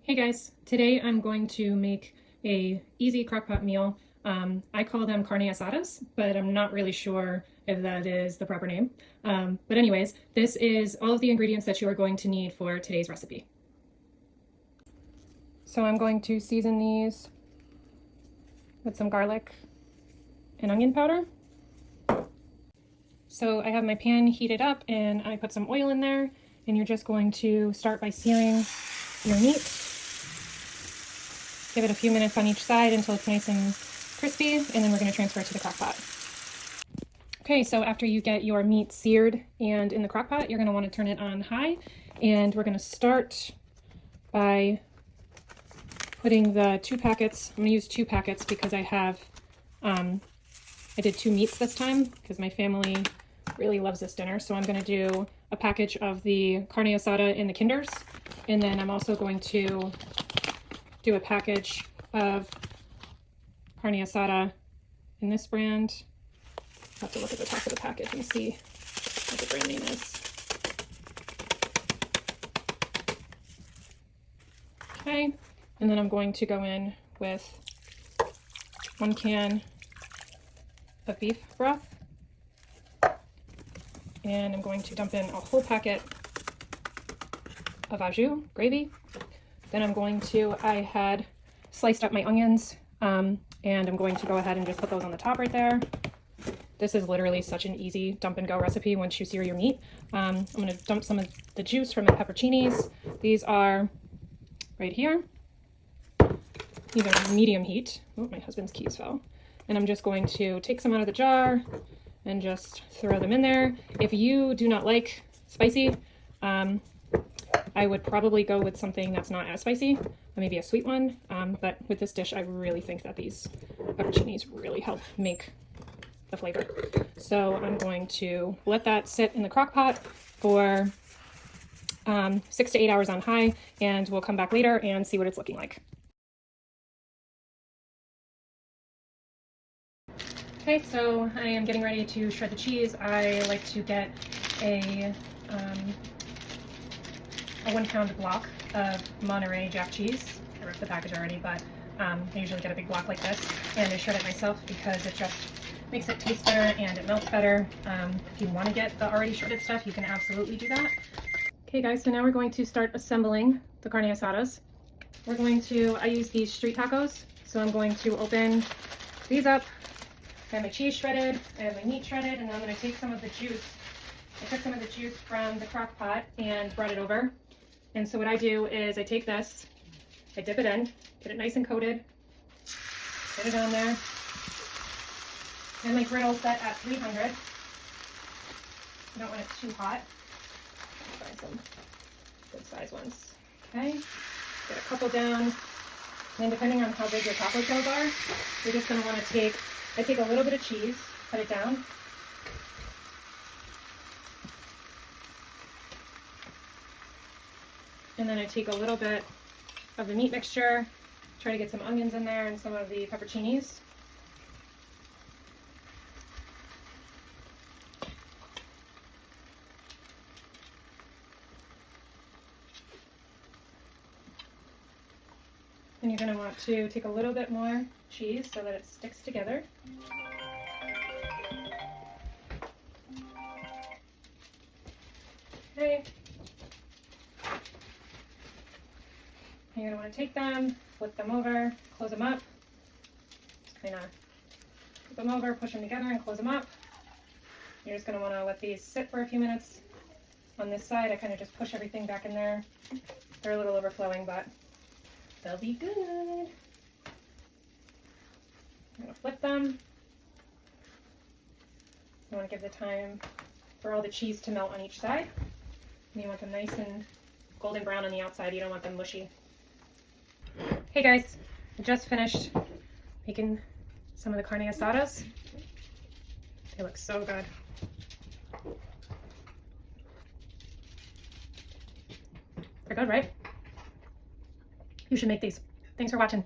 Hey guys, today I'm going to make a easy crockpot meal. I call them carne asadas, but I'm not really sure if that is the proper name. But anyways, this is all of the ingredients that you are going to need for today's recipe. So I'm going to season these with some garlic and onion powder. So I have my pan heated up and I put some oil in there, and you're just going to start by searing your meat. Give it a few minutes on each side until it's nice and crispy, and then we're going to transfer it to the crock pot. Okay, so after you get your meat seared and in the crock pot, you're going to want to turn it on high, and we're going to start by putting the 2 packets. I'm going to use 2 packets because I did 2 meats this time because my family really loves this dinner. So I'm going to do a package of the carne asada in the Kinders, and then I'm also going to do a package of carne asada in this brand. I'll have to look at the top of the package and see what the brand name is. Okay, and then I'm going to go in with 1 can of beef broth, and I'm going to dump in a whole packet of au jus gravy. Then I had sliced up my onions, and I'm going to go ahead and just put those on the top right there. This is literally such an easy dump and go recipe once you sear your meat. I'm going to dump some of the juice from my pepperoncinis. These are right here. These are medium heat. Oh, my husband's keys fell. And I'm just going to take some out of the jar and just throw them in there. If you do not like spicy, I would probably go with something that's not as spicy, maybe a sweet one, but with this dish I really think that these pepperoncinis really help make the flavor. So I'm going to let that sit in the crock pot for 6 to 8 hours on high, and we'll come back later and see what it's looking like. Okay, so I am getting ready to shred the cheese. I like to get a 1-pound block of Monterey Jack cheese. I ripped the package already, but I usually get a big block like this, and I shred it myself because it just makes it taste better and it melts better. If you want to get the already shredded stuff, you can absolutely do that. Okay guys, so now we're going to start assembling the carne asadas. I use these street tacos, so I'm going to open these up. I have my cheese shredded, I have my meat shredded, and then I'm going to take some of the juice. I took some of the juice from the crock pot and brought it over. And so what I do is I take this, I dip it in, get it nice and coated, put it on there, and my griddle set at 300. You don't want it too hot. Try some good size ones. Okay, get a couple down, and then depending on how big your taco shells are, you're just going to want to I take a little bit of cheese, put it down, and then I take a little bit of the meat mixture, try to get some onions in there and some of the pepperoncinis. And you're going to want to take a little bit more cheese so that it sticks together. Okay. And you're going to want to take them, flip them over, close them up. Just kind of flip them over, push them together, and close them up. You're just going to want to let these sit for a few minutes. On this side, I kind of just push everything back in there. They're a little overflowing, but they'll be good. I'm going to flip them. You want to give the time for all the cheese to melt on each side. And you want them nice and golden brown on the outside. You don't want them mushy. Hey guys, I just finished making some of the carne asadas. They look so good. They're good, right? You should make these. Thanks for watching.